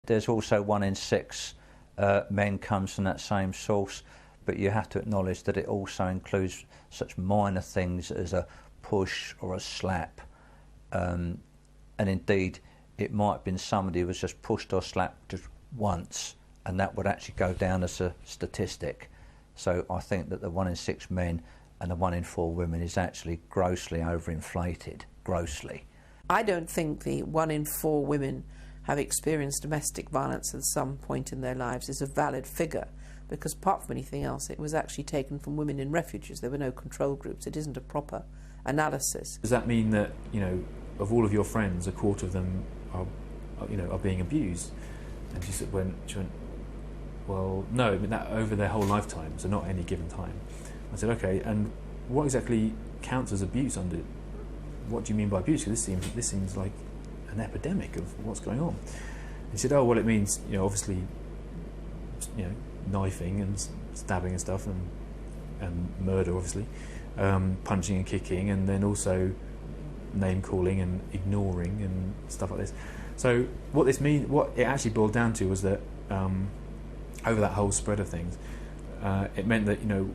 There's also 1 in 6 men comes from that same source, but you have to acknowledge that it also includes such minor things as a push or a slap, and indeed it might have been somebody who was just pushed or slapped just once, and that would actually go down as a statistic. So I think that the 1 in 6 men and the 1 in 4 women is actually grossly overinflated, grossly. I don't think the 1 in 4 women have experienced domestic violence at some point in their lives is a valid figure, because apart from anything else, it was actually taken from women in refuges. There were no control groups. It isn't a proper analysis. Does that mean that, you know, of all of your friends, a quarter of them are being abused? And she went, well, no, I mean, that over their whole lifetime, so not any given time. I said, okay, and what exactly counts as abuse under? What do you mean by abuse? Because this seems like an epidemic of what's going on. And he said, oh, well, it means, you know, obviously, you know, knifing and stabbing and stuff, and murder, obviously, punching and kicking, and then also name calling and ignoring and stuff like this. So what it actually boiled down to was that over that whole spread of things, it meant that, you know,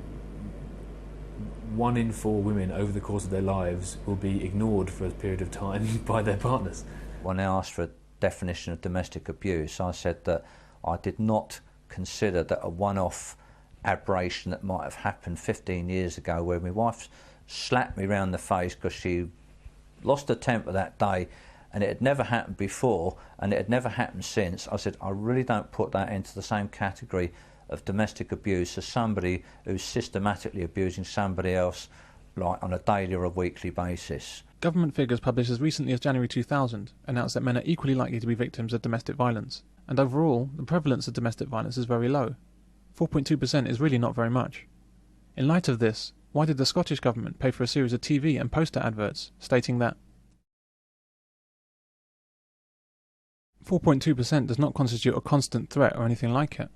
1 in 4 women over the course of their lives will be ignored for a period of time by their partners. When I asked for a definition of domestic abuse, I said that I did not consider that a one-off aberration that might have happened 15 years ago, where my wife slapped me round the face because she lost her temper that day, and it had never happened before and it had never happened since. I said, I really don't put that into the same category of domestic abuse as somebody who's systematically abusing somebody else, like on a daily or a weekly basis. Government figures published as recently as January 2000 announced that men are equally likely to be victims of domestic violence, and overall the prevalence of domestic violence is very low. 4.2% is really not very much. In light of this, why did the Scottish Government pay for a series of TV and poster adverts stating that 4.2% does not constitute a constant threat or anything like it?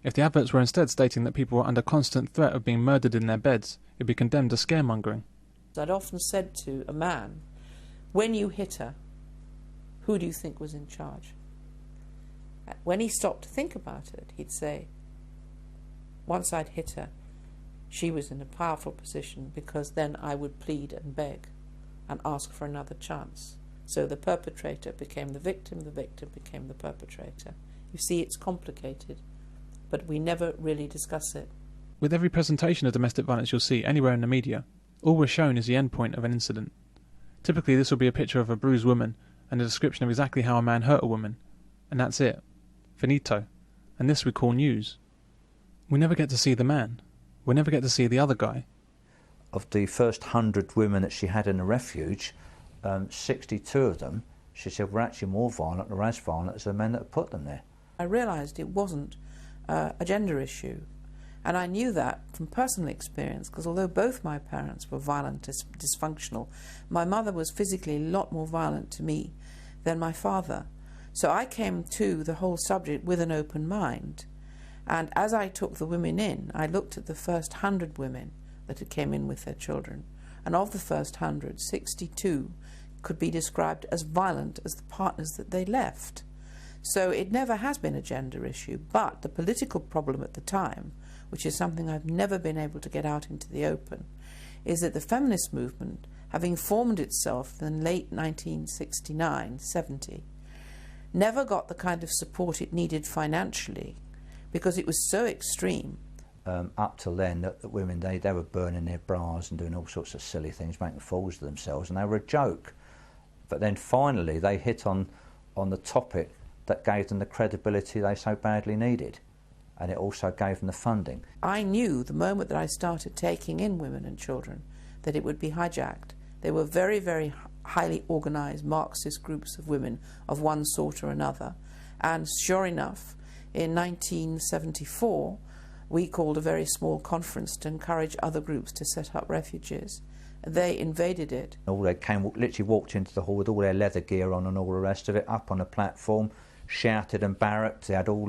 If the adverts were instead stating that people were under constant threat of being murdered in their beds, it would be condemned as scaremongering. I'd often said to a man, when you hit her, who do you think was in charge? When he stopped to think about it, he'd say, once I'd hit her, she was in a powerful position, because then I would plead and beg and ask for another chance. So the perpetrator became the victim became the perpetrator. You see, it's complicated, but we never really discuss it. With every presentation of domestic violence you'll see anywhere in the media, all we're shown is the end point of an incident. Typically this will be a picture of a bruised woman and a description of exactly how a man hurt a woman, and that's it. Finito. And this we call news. We never get to see the man. We never get to see the other guy. Of the first 100 women that she had in the refuge, 62 of them, she said, were actually more violent or as violent as the men that had put them there. I realised it wasn't a gender issue, and I knew that from personal experience, because although both my parents were violent, dysfunctional, my mother was physically a lot more violent to me than my father. So I came to the whole subject with an open mind, and as I took the women in, I looked at the first 100 women that had came in with their children, and of the first 100, 62 could be described as violent as the partners that they left. So it never has been a gender issue, but the political problem at the time, which is something I've never been able to get out into the open, is that the feminist movement, having formed itself in late 1969-70, never got the kind of support it needed financially, because it was so extreme. Up till then, the women, they were burning their bras and doing all sorts of silly things, making fools of themselves, and they were a joke. But then finally they hit on the topic that gave them the credibility they so badly needed, and it also gave them the funding. I knew the moment that I started taking in women and children that it would be hijacked. They were very, very highly organised Marxist groups of women of one sort or another, and sure enough, in 1974 we called a very small conference to encourage other groups to set up refuges. They invaded it. They came, literally walked into the hall with all their leather gear on and all the rest of it, up on a platform, shouted and barracked. They had all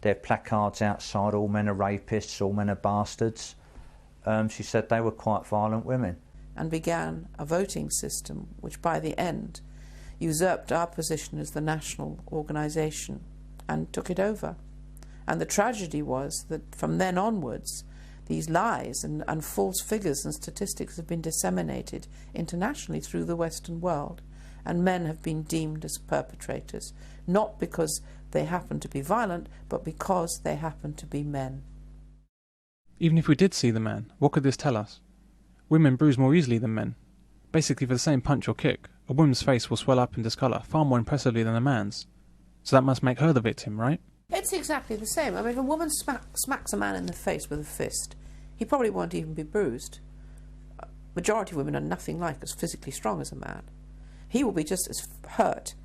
their placards outside, all men are rapists, all men are bastards. She said they were quite violent women. And began a voting system which by the end usurped our position as the national organisation and took it over. And the tragedy was that from then onwards, these lies and false figures and statistics have been disseminated internationally through the Western world, and men have been deemed as perpetrators, not because they happen to be violent, but because they happen to be men. Even if we did see the man, what could this tell us? Women bruise more easily than men. Basically, for the same punch or kick, a woman's face will swell up and discolour far more impressively than a man's. So that must make her the victim, right? It's exactly the same. I mean, if a woman smacks a man in the face with a fist, he probably won't even be bruised. Majority of women are nothing like as physically strong as a man. He will be just as hurt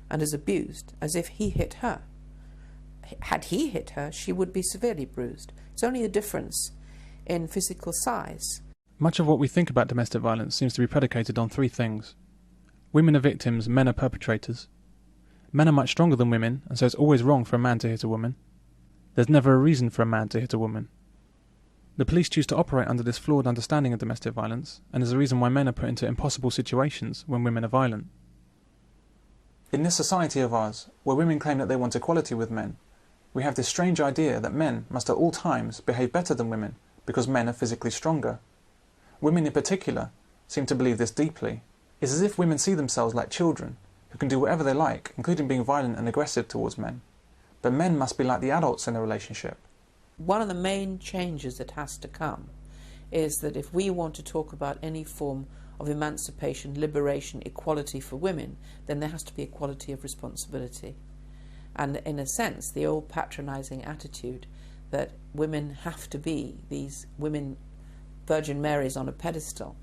and as abused as if he hit her. Had he hit her, she would be severely bruised. It's only a difference in physical size. Much of what we think about domestic violence seems to be predicated on three things. Women are victims, men are perpetrators. Men are much stronger than women, and so it's always wrong for a man to hit a woman. There's never a reason for a man to hit a woman. The police choose to operate under this flawed understanding of domestic violence, and is the reason why men are put into impossible situations when women are violent. In this society of ours, where women claim that they want equality with men, we have this strange idea that men must at all times behave better than women because men are physically stronger. Women in particular seem to believe this deeply. It's as if women see themselves like children, who can do whatever they like, including being violent and aggressive towards men. But men must be like the adults in a relationship. One of the main changes that has to come is that if we want to talk about any form of emancipation, liberation, equality for women, then there has to be equality of responsibility. And in a sense, the old patronising attitude that women have to be these women Virgin Marys on a pedestal.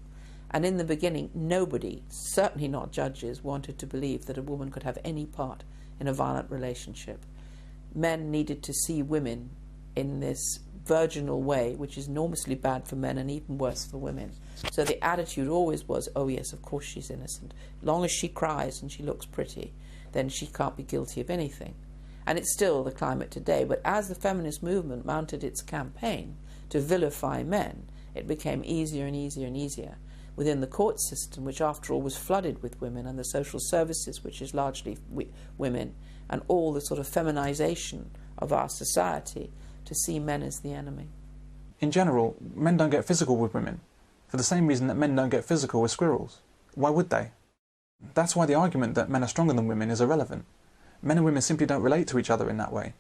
And in the beginning, nobody, certainly not judges, wanted to believe that a woman could have any part in a violent relationship. Men needed to see women in this virginal way, which is enormously bad for men and even worse for women. So the attitude always was, oh yes, of course she's innocent. As long as she cries and she looks pretty, then she can't be guilty of anything. And it's still the climate today. But as the feminist movement mounted its campaign to vilify men, it became easier and easier and easier within the court system, which after all was flooded with women, and the social services, which is largely women, and all the sort of feminization of our society, to see men as the enemy. In general, men don't get physical with women, for the same reason that men don't get physical with squirrels. Why would they? That's why the argument that men are stronger than women is irrelevant. Men and women simply don't relate to each other in that way.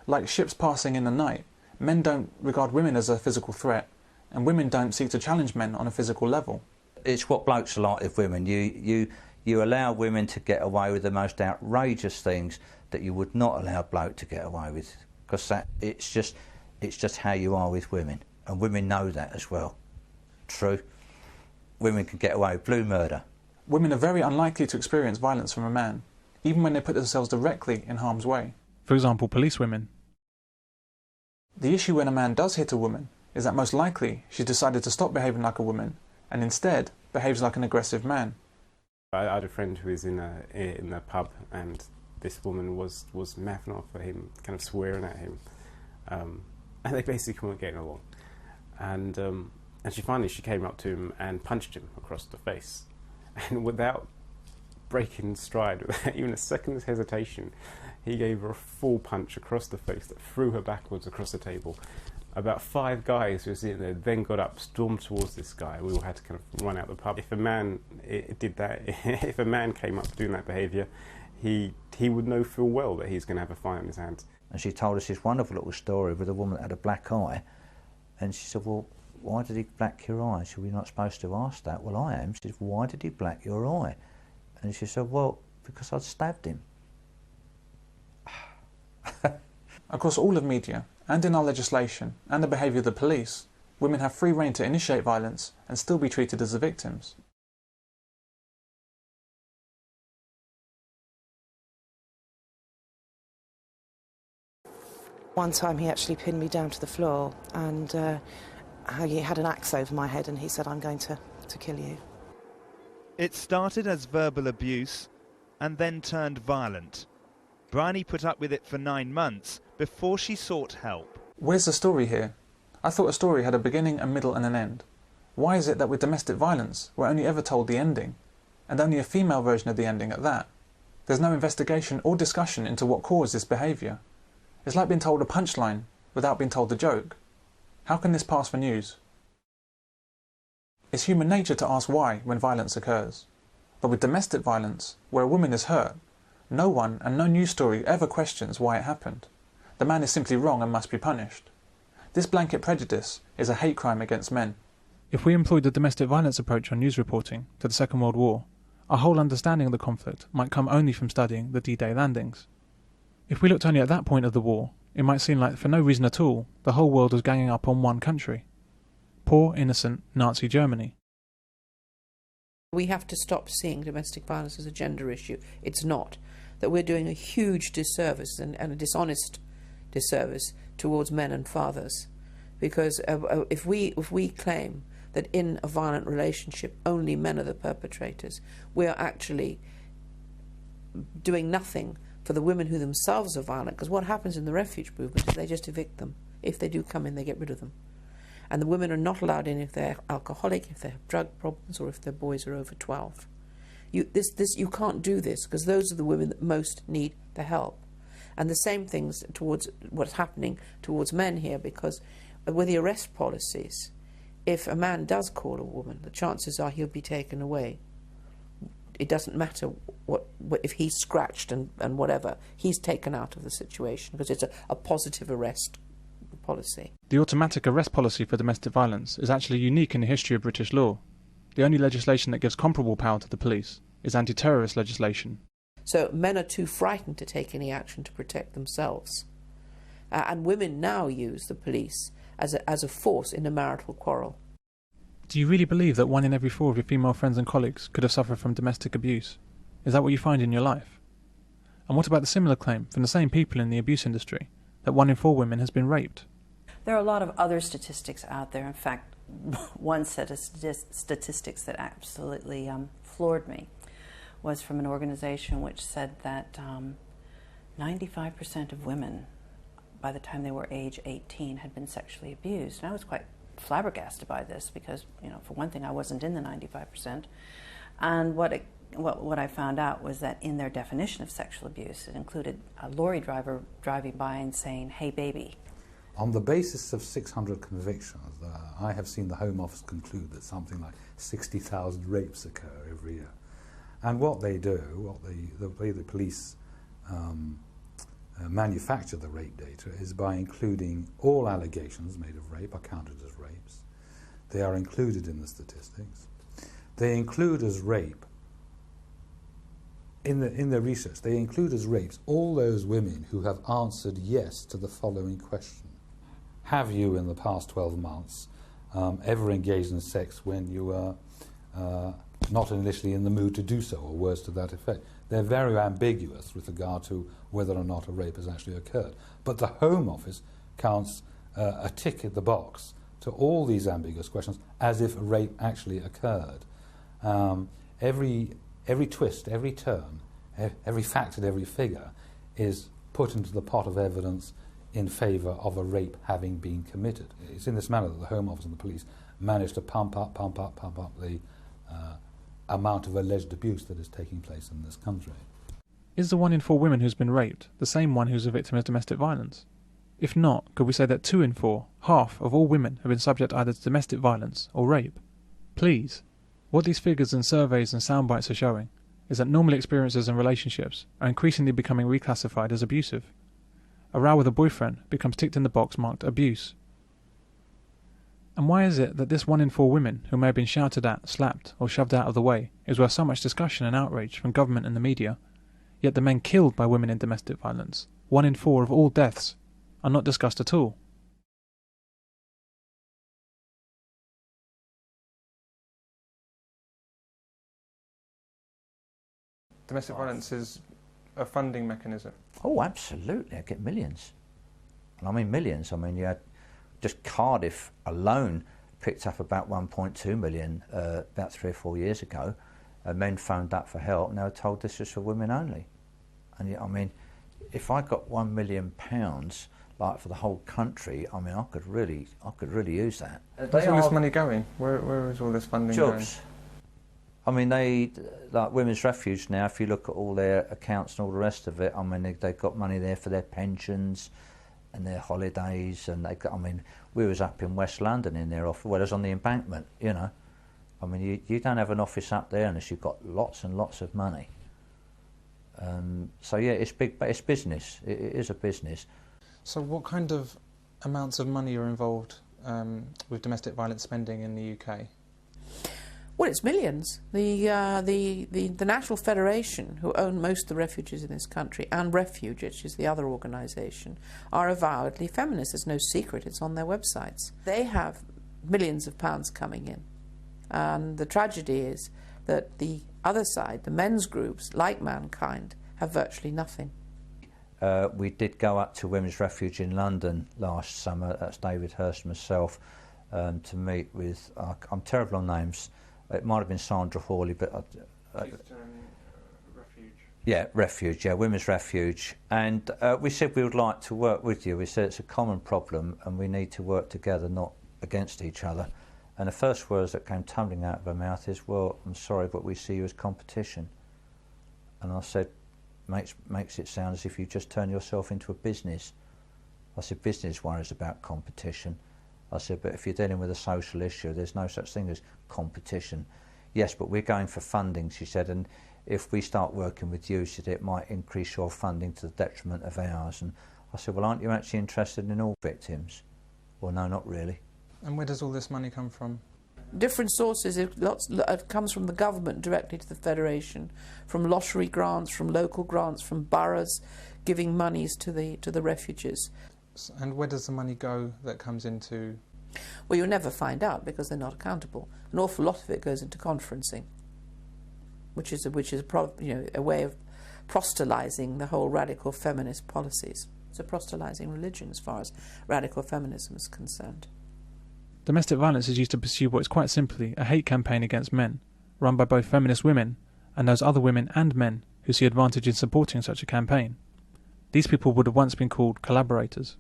Like ships passing in the night, men don't regard women as a physical threat, and women don't seek to challenge men on a physical level. It's what blokes are like with women. You allow women to get away with the most outrageous things that you would not allow a bloke to get away with, because it's just how you are with women, and women know that as well. True. Women can get away with blue murder. Women are very unlikely to experience violence from a man, even when they put themselves directly in harm's way. For example, police women. The issue when a man does hit a woman is that most likely she's decided to stop behaving like a woman and instead behaves like an aggressive man. I had a friend who was in a pub, and this woman was mouthing off at him, kind of swearing at him, and they basically weren't getting along. And she came up to him and punched him across the face, and without breaking stride, without even a second's hesitation, he gave her a full punch across the face that threw her backwards across the table. About 5 guys who were sitting there then got up, stormed towards this guy. We all had to kind of run out the pub. If a man did that, if a man came up doing that behaviour, he would know full well that he's going to have a fight on his hands. And she told us this wonderful little story with a woman that had a black eye, and she said, well, why did he black your eye? She said, we're not supposed to ask that. Well, I am. She said, why did he black your eye? And she said, well, because I'd stabbed him. Across all of media, and in our legislation, and the behaviour of the police, women have free rein to initiate violence and still be treated as the victims. One time he actually pinned me down to the floor, and he had an axe over my head, and he said, I'm going to kill you. It started as verbal abuse and then turned violent. Bryony put up with it for 9 months before she sought help. Where's the story here? I thought a story had a beginning, a middle and an end. Why is it that with domestic violence we're only ever told the ending, and only a female version of the ending at that? There's no investigation or discussion into what caused this behaviour. It's like being told a punchline without being told the joke. How can this pass for news? It's human nature to ask why when violence occurs. But with domestic violence, where a woman is hurt, no one and no news story ever questions why it happened. The man is simply wrong and must be punished. This blanket prejudice is a hate crime against men. If we employed the domestic violence approach on news reporting to the Second World War, our whole understanding of the conflict might come only from studying the D-Day landings. If we looked only at that point of the war, it might seem like for no reason at all, the whole world was ganging up on one country. Poor, innocent Nazi Germany. We have to stop seeing domestic violence as a gender issue. It's not. That we're doing a huge disservice and a dishonest disservice towards men and fathers. Because if we claim that in a violent relationship only men are the perpetrators, we are actually doing nothing for the women who themselves are violent. Because what happens in the refuge movement is they just evict them. If they do come in, they get rid of them. And the women are not allowed in if they're alcoholic, if they have drug problems, or if their boys are over 12. You can't do this, because those are the women that most need the help. And the same things towards what's happening towards men here, because with the arrest policies, if a man does call a woman, the chances are he'll be taken away. It doesn't matter what if he's scratched and whatever, he's taken out of the situation, because it's a positive arrest policy. The automatic arrest policy for domestic violence is actually unique in the history of British law. The only legislation that gives comparable power to the police is anti-terrorist legislation. So men are too frightened to take any action to protect themselves. And women now use the police as a force in a marital quarrel. Do you really believe that 1 in every 4 of your female friends and colleagues could have suffered from domestic abuse? Is that what you find in your life? And what about the similar claim from the same people in the abuse industry, that 1 in 4 women has been raped? There are a lot of other statistics out there. In fact, one set of statistics that absolutely floored me was from an organization which said that 95% of women, by the time they were age 18, had been sexually abused. And I was quite flabbergasted by this because, for one thing, I wasn't in the 95%. And what I found out was that in their definition of sexual abuse, it included a lorry driver driving by and saying, "Hey, baby." On the basis of 600 convictions, I have seen the Home Office conclude that something like 60,000 rapes occur every year. And what they do, the way the police manufacture the rape data is by including all allegations made of rape are counted as rapes. They are included in the statistics. They include as rape, in their research, they include as rapes all those women who have answered yes to the following question. Have you, in the past 12 months, ever engaged in sex when you were not initially in the mood to do so, or words to that effect? They're very ambiguous with regard to whether or not a rape has actually occurred. But the Home Office counts a tick in the box to all these ambiguous questions as if a rape actually occurred. Every twist, every turn, every fact and every figure is put into the pot of evidence in favour of a rape having been committed. It's in this manner that the Home Office and the police manage to pump up the amount of alleged abuse that is taking place in this country. Is the 1 in 4 women who's been raped the same one who's a victim of domestic violence? If not, could we say that 2 in 4, half of all women, have been subject either to domestic violence or rape? Please. What these figures and surveys and sound bites are showing is that normal experiences and relationships are increasingly becoming reclassified as abusive. A row with a boyfriend becomes ticked in the box marked abuse. And why is it that this 1 in 4 women who may have been shouted at, slapped or shoved out of the way is worth so much discussion and outrage from government and the media, yet the men killed by women in domestic violence, 1 in 4 of all deaths, are not discussed at all? Domestic violence is a funding mechanism. Oh, absolutely. I get millions. And I mean millions. I mean, you had just Cardiff alone picked up about 1.2 million about 3 or 4 years ago. Men phoned up for help and they were told this was for women only. And I mean, if I got £1 million like for the whole country, I mean, I could really use that. Where's all this money going? Where is all this funding going? Jobs. I mean, like Women's Refuge now, if you look at all their accounts and all the rest of it, I mean, they've got money there for their pensions and their holidays, and I mean, we was up in West London in their office, well, it was on the Embankment, you know. I mean, you don't have an office up there unless you've got lots and lots of money. So yeah, it's big, but it's business. It is a business. So what kind of amounts of money are involved with domestic violence spending in the UK? Well, it's millions. The National Federation, who own most of the refuges in this country, and Refuge, which is the other organisation, are avowedly feminist. It's no secret. It's on their websites. They have millions of pounds coming in. And the tragedy is that the other side, the men's groups, like Mankind, have virtually nothing. We did go up to Women's Refuge in London last summer, that's David Hurst and myself, to meet with, I'm terrible on names, it might have been Sandra Hawley, but... Refuge. Yeah, Refuge, yeah, Women's Refuge. And we said we would like to work with you. We said it's a common problem and we need to work together, not against each other. And the first words that came tumbling out of her mouth is, well, I'm sorry, but we see you as competition. And I said, makes it sound as if you just turn yourself into a business. I said, business worries about competition. I said, but if you're dealing with a social issue, there's no such thing as competition. Yes, but we're going for funding, she said, and if we start working with you, she said, it might increase your funding to the detriment of ours. And I said, well, aren't you actually interested in all victims? Well, no, not really. And where does all this money come from? Different sources. It comes from the government directly to the Federation, from lottery grants, from local grants, from boroughs giving monies to the refuges. And where does the money go that comes into... Well, you'll never find out because they're not accountable. An awful lot of it goes into conferencing, which is a way of proselytising the whole radical feminist policies. It's a proselytising religion as far as radical feminism is concerned. Domestic violence is used to pursue what is quite simply a hate campaign against men, run by both feminist women and those other women and men who see advantage in supporting such a campaign. These people would have once been called collaborators.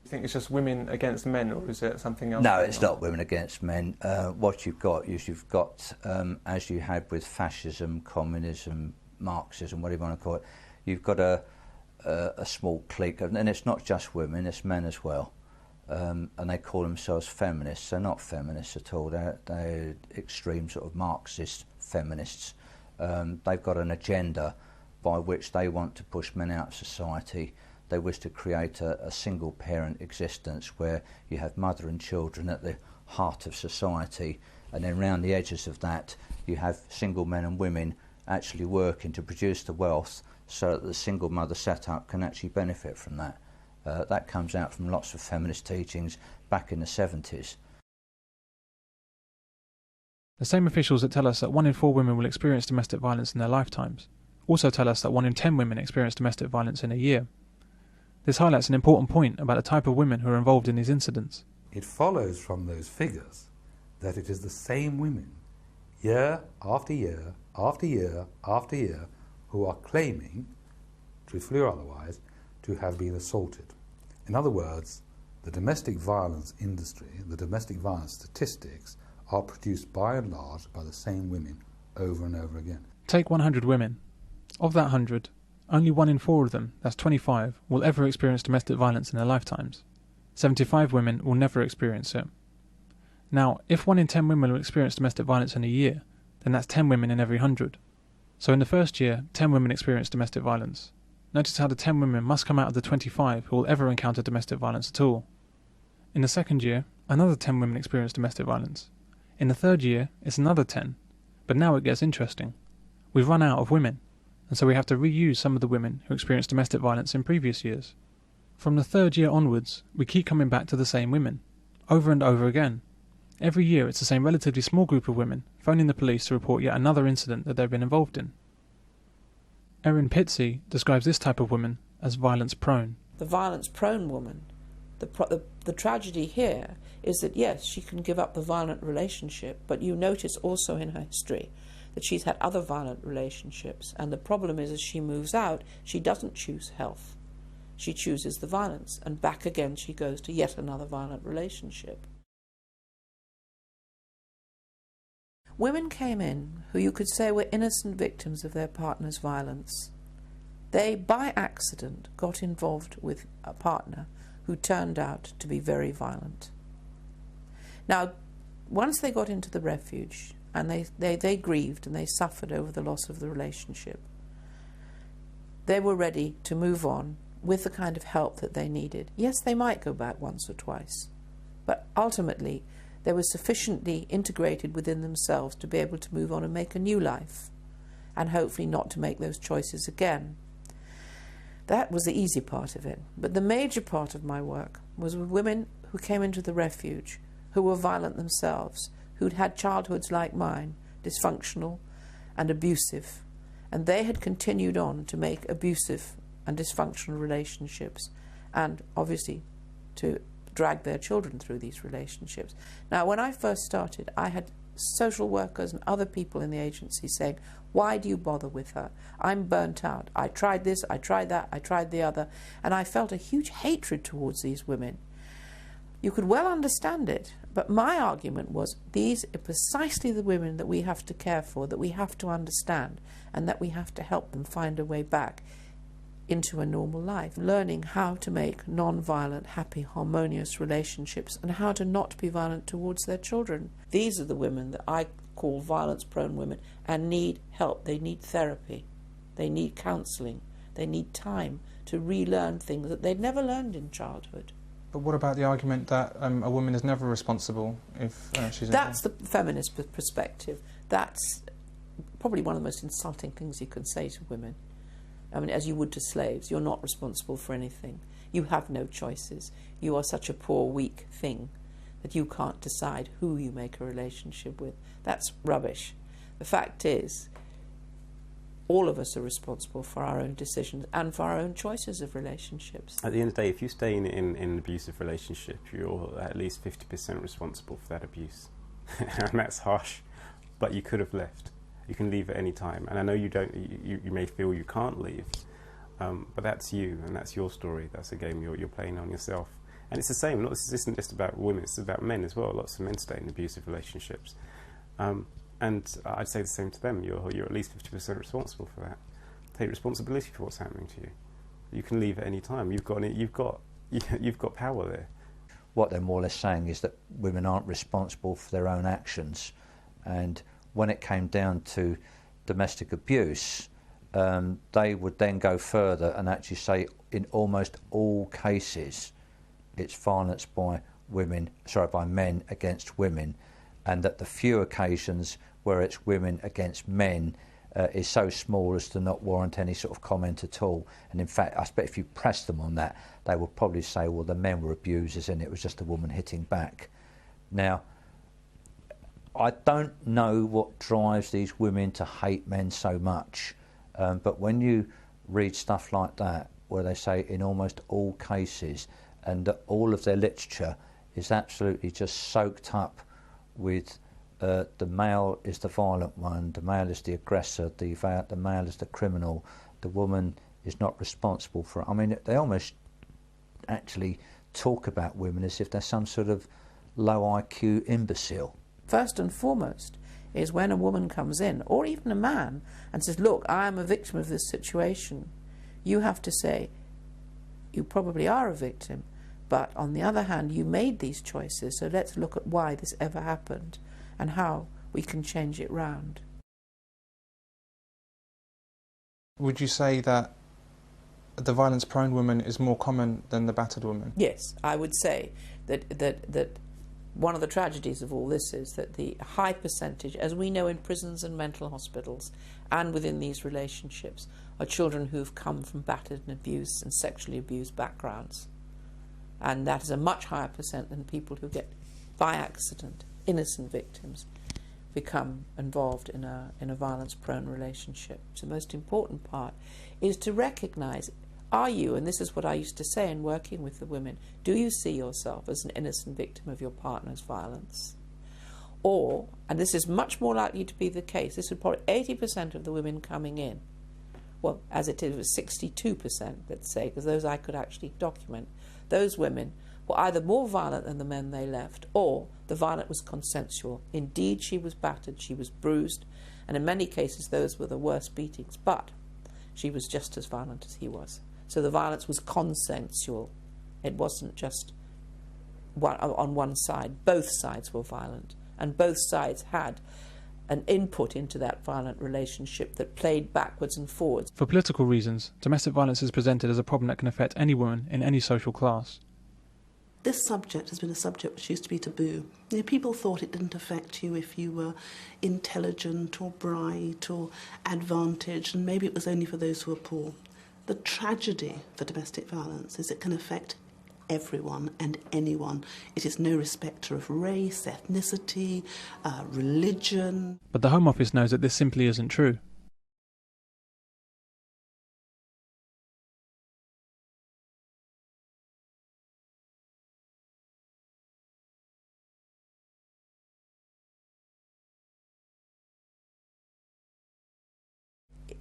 Do you think it's just women against men, or is it something else? No, it's not women against men. What you've got is as you had with fascism, communism, Marxism, whatever you want to call it, you've got a small clique, and it's not just women, it's men as well. And they call themselves feminists. They're not feminists at all. They're extreme sort of Marxist feminists. They've got an agenda by which they want to push men out of society. They wish to create a single parent existence where you have mother and children at the heart of society, and then round the edges of that you have single men and women actually working to produce the wealth so that the single mother setup can actually benefit from that. That comes out from lots of feminist teachings back in the 70s. The same officials that tell us that 1 in 4 women will experience domestic violence in their lifetimes also tell us that 1 in 10 women experience domestic violence in a year. This highlights an important point about the type of women who are involved in these incidents. It follows from those figures that it is the same women, year after year after year after year, who are claiming, truthfully or otherwise, to have been assaulted. In other words, the domestic violence industry, the domestic violence statistics, are produced by and large by the same women over and over again. Take 100 women. Of that 100, only 1 in 4 of them, that's 25, will ever experience domestic violence in their lifetimes. 75 women will never experience it. Now, if 1 in 10 women will experience domestic violence in a year, then that's 10 women in every 100. So in the first year, 10 women experience domestic violence. Notice how the 10 women must come out of the 25 who will ever encounter domestic violence at all. In the second year, another 10 women experience domestic violence. In the third year, it's another 10. But now it gets interesting. We've run out of women, and so we have to reuse some of the women who experienced domestic violence in previous years. From the third year onwards, we keep coming back to the same women, over and over again. Every year it's the same relatively small group of women phoning the police to report yet another incident that they've been involved in. Erin Pitsey describes this type of woman as violence-prone. The violence-prone woman, the tragedy here is that, yes, she can give up the violent relationship, but you notice also in her history that she's had other violent relationships, and the problem is as she moves out, she doesn't choose health. She chooses the violence, and back again she goes to yet another violent relationship. Women came in who you could say were innocent victims of their partner's violence. They, by accident, got involved with a partner who turned out to be very violent. Now, once they got into the refuge, and they grieved and they suffered over the loss of the relationship, they were ready to move on with the kind of help that they needed. Yes, they might go back once or twice, but ultimately they were sufficiently integrated within themselves to be able to move on and make a new life, and hopefully not to make those choices again. That was the easy part of it. But the major part of my work was with women who came into the refuge, who were violent themselves, who'd had childhoods like mine, dysfunctional and abusive, and they had continued on to make abusive and dysfunctional relationships, and obviously to drag their children through these relationships. Now, when I first started, I had social workers and other people in the agency saying, "Why do you bother with her? I'm burnt out. I tried this, I tried that, I tried the other." And I felt a huge hatred towards these women. You could well understand it, but my argument was these are precisely the women that we have to care for, that we have to understand, and that we have to help them find a way back into a normal life, learning how to make non-violent, happy, harmonious relationships and how to not be violent towards their children. These are the women that I call violence-prone women and need help. They need therapy. They need counselling. They need time to relearn things that they'd never learned in childhood. But what about the argument that a woman is never responsible if she's... That's the feminist perspective. That's probably one of the most insulting things you can say to women. I mean, as you would to slaves. You're not responsible for anything. You have no choices. You are such a poor, weak thing that you can't decide who you make a relationship with. That's rubbish. The fact is, all of us are responsible for our own decisions and for our own choices of relationships. At the end of the day, if you stay in an abusive relationship, you're at least 50% responsible for that abuse. And that's harsh, but you could have left. You can leave at any time. And I know you may feel you can't leave, but that's you, and that's your story. That's a game you're playing on yourself. And it's the same. This isn't just about women, it's about men as well. Lots of men stay in abusive relationships. And I'd say the same to them. You're at least 50% responsible for that. Take responsibility for what's happening to you. You can leave at any time. You've got power there. What they're more or less saying is that women aren't responsible for their own actions, and when it came down to domestic abuse, they would then go further and actually say in almost all cases it's violence by men against women, and that the few occasions where it's women against men is so small as to not warrant any sort of comment at all. And in fact, I expect if you press them on that, they will probably say, well, the men were abusers and it was just a woman hitting back. Now, I don't know what drives these women to hate men so much, but when you read stuff like that, where they say in almost all cases, and that all of their literature is absolutely just soaked up with the male is the violent one, the male is the aggressor, the male is the criminal, the woman is not responsible for it. I mean, they almost actually talk about women as if they're some sort of low IQ imbecile. First and foremost is when a woman comes in, or even a man, and says, look, I am a victim of this situation, you have to say, you probably are a victim, but on the other hand, you made these choices, so let's look at why this ever happened and how we can change it round. Would you say that the violence-prone woman is more common than the battered woman? Yes, I would say that one of the tragedies of all this is that the high percentage, as we know in prisons and mental hospitals and within these relationships, are children who've come from battered and abused and sexually abused backgrounds. And that is a much higher percent than people who get, by accident, innocent victims, become involved in a violence-prone relationship. So the most important part is to recognise, are you, and this is what I used to say in working with the women, do you see yourself as an innocent victim of your partner's violence? Or, and this is much more likely to be the case, this would probably 80% of the women coming in, well, as it is, was 62%, let's say, because those I could actually document, those women were either more violent than the men they left, or the violence was consensual. Indeed, she was battered, she was bruised, and in many cases those were the worst beatings, but she was just as violent as he was. So the violence was consensual. It wasn't just on one side. Both sides were violent, and both sides had an input into that violent relationship that played backwards and forwards. For political reasons, domestic violence is presented as a problem that can affect any woman in any social class. This subject has been a subject which used to be taboo. You know, people thought it didn't affect you if you were intelligent or bright or advantaged, and maybe it was only for those who were poor. The tragedy for domestic violence is it can affect everyone and anyone. It is no respecter of race, ethnicity, religion. But the Home Office knows that this simply isn't true.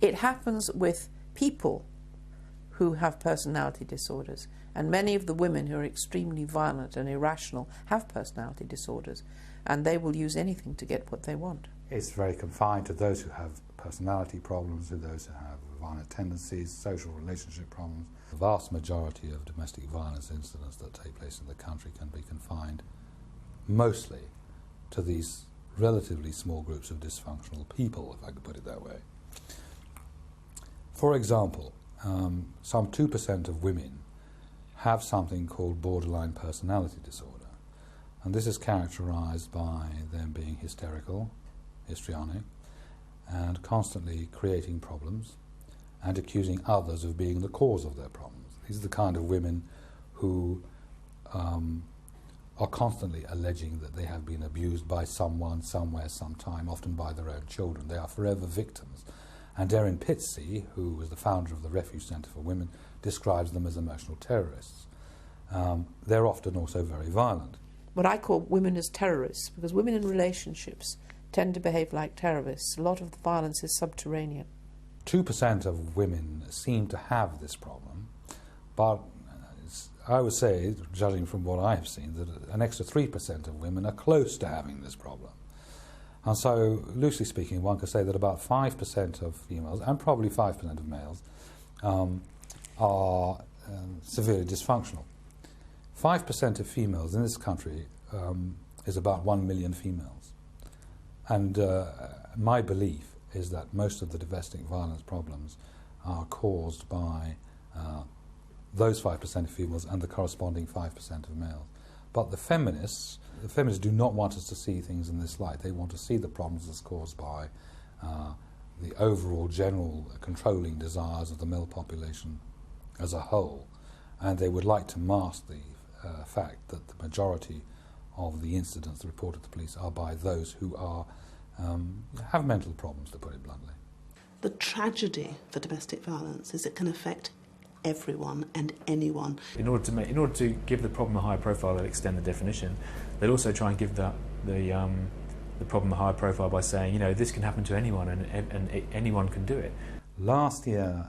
It happens with people who have personality disorders, and many of the women who are extremely violent and irrational have personality disorders, and they will use anything to get what they want. It's very confined to those who have personality problems, to those who have violent tendencies, social relationship problems. The vast majority of domestic violence incidents that take place in the country can be confined mostly to these relatively small groups of dysfunctional people, if I could put it that way. For example, some 2% of women have something called borderline personality disorder, and this is characterized by them being hysterical, histrionic, and constantly creating problems and accusing others of being the cause of their problems. These are the kind of women who are constantly alleging that they have been abused by someone, somewhere, sometime, often by their own children. They are forever victims. And Erin Pitsey, who was the founder of the Refuge Centre for Women, describes them as emotional terrorists. They're often also very violent. What I call women as terrorists, because women in relationships tend to behave like terrorists. A lot of the violence is subterranean. 2% of women seem to have this problem, but I would say, judging from what I have seen, that an extra 3% of women are close to having this problem. And so, loosely speaking, one could say that about 5% of females, and probably 5% of males, are severely dysfunctional. 5% of females in this country is about 1 million females. And my belief is that most of the domestic violence problems are caused by those 5% of females and the corresponding 5% of males. But the feminists do not want us to see things in this light. They want to see the problems as caused by the overall general controlling desires of the male population as a whole. And they would like to mask the fact that the majority of the incidents reported to police are by those who are have mental problems, to put it bluntly. The tragedy for domestic violence is it can affect everyone and anyone. In order to give the problem a higher profile, they'll extend the definition. They'll also try and give the problem a higher profile by saying, you know, this can happen to anyone and anyone can do it. Last year,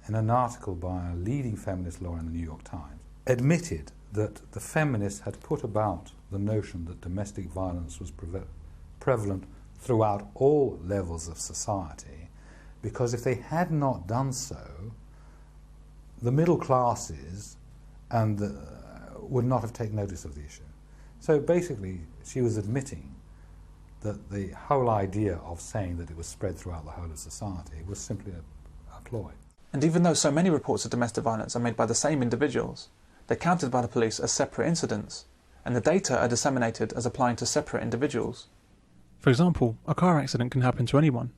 in an article by a leading feminist lawyer in the New York Times, admitted that the feminists had put about the notion that domestic violence was prevalent throughout all levels of society, because if they had not done so, the middle classes would not have taken notice of the issue. So basically, she was admitting that the whole idea of saying that it was spread throughout the whole of society was simply a ploy. And even though so many reports of domestic violence are made by the same individuals, they're counted by the police as separate incidents, and the data are disseminated as applying to separate individuals. For example, a car accident can happen to anyone.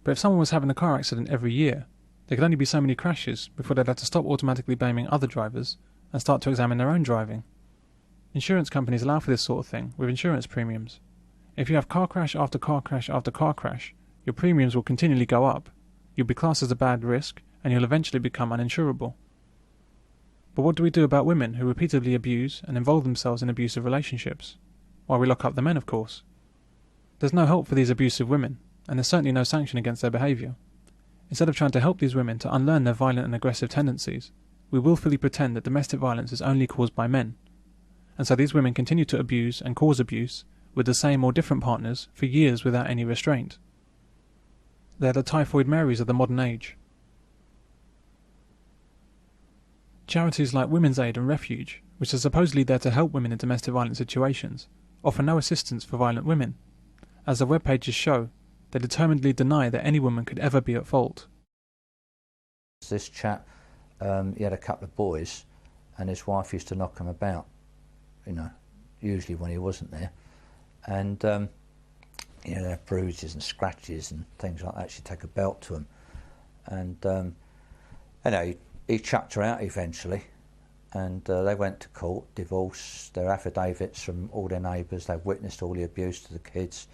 But if someone was having a car accident every year, there could only be so many crashes before they'd have to stop automatically blaming other drivers and start to examine their own driving. Insurance companies allow for this sort of thing with insurance premiums. If you have car crash after car crash after car crash, your premiums will continually go up, you'll be classed as a bad risk, and you'll eventually become uninsurable. But what do we do about women who repeatedly abuse and involve themselves in abusive relationships? Why, we lock up the men, of course. There's no help for these abusive women, and there's certainly no sanction against their behaviour. Instead of trying to help these women to unlearn their violent and aggressive tendencies, we willfully pretend that domestic violence is only caused by men, and so these women continue to abuse and cause abuse with the same or different partners for years without any restraint. They're the typhoid Marys of the modern age. Charities like Women's Aid and Refuge, which are supposedly there to help women in domestic violence situations, offer no assistance for violent women. As the web pages show, they determinedly deny that any woman could ever be at fault. This chap, he had a couple of boys, and his wife used to knock him about, you know, usually when he wasn't there. And, you know, they have bruises and scratches and things like that. She'd take a belt to him. And, you know, he chucked her out eventually. And they went to court, divorce, their affidavits from all their neighbours. They've witnessed all the abuse to the kids.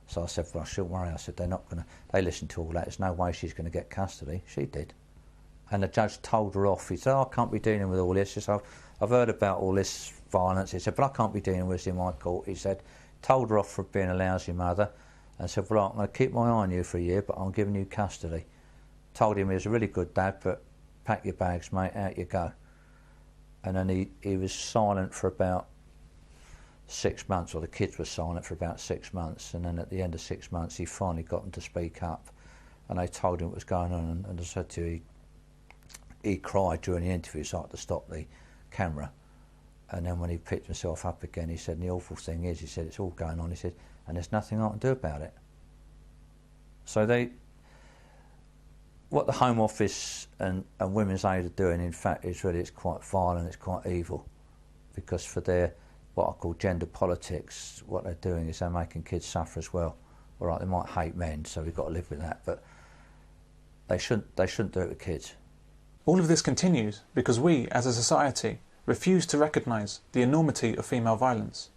So I said, well, I shouldn't worry. I said, they're not going to, they listened to all that. There's no way she's going to get custody. She did. And the judge told her off. He said, oh, I can't be dealing with all this. He said, I've heard about all this violence. He said, but I can't be dealing with this in my court. He said, told her off for being a lousy mother. And said, well, I'm going to keep my eye on you for a year, but I'm giving you custody. Told him he was a really good dad, but pack your bags, mate, out you go. And then he was silent for about 6 months, or the kids were silent for about 6 months, and then at the end of 6 months he finally got them to speak up, and they told him what was going on, and as I said to you, he cried during the interview, so I had to stop the camera. And then when he picked himself up again, he said, and the awful thing is, he said, it's all going on, he said, and there's nothing I can do about it. So what the Home Office and Women's Aid are doing, in fact, is really, it's quite violent, it's quite evil, because for their what I call gender politics, what they're doing is they're making kids suffer as well. All right, they might hate men, so we've got to live with that, but they shouldn't do it with kids. All of this continues because we, as a society, refuse to recognise the enormity of female violence.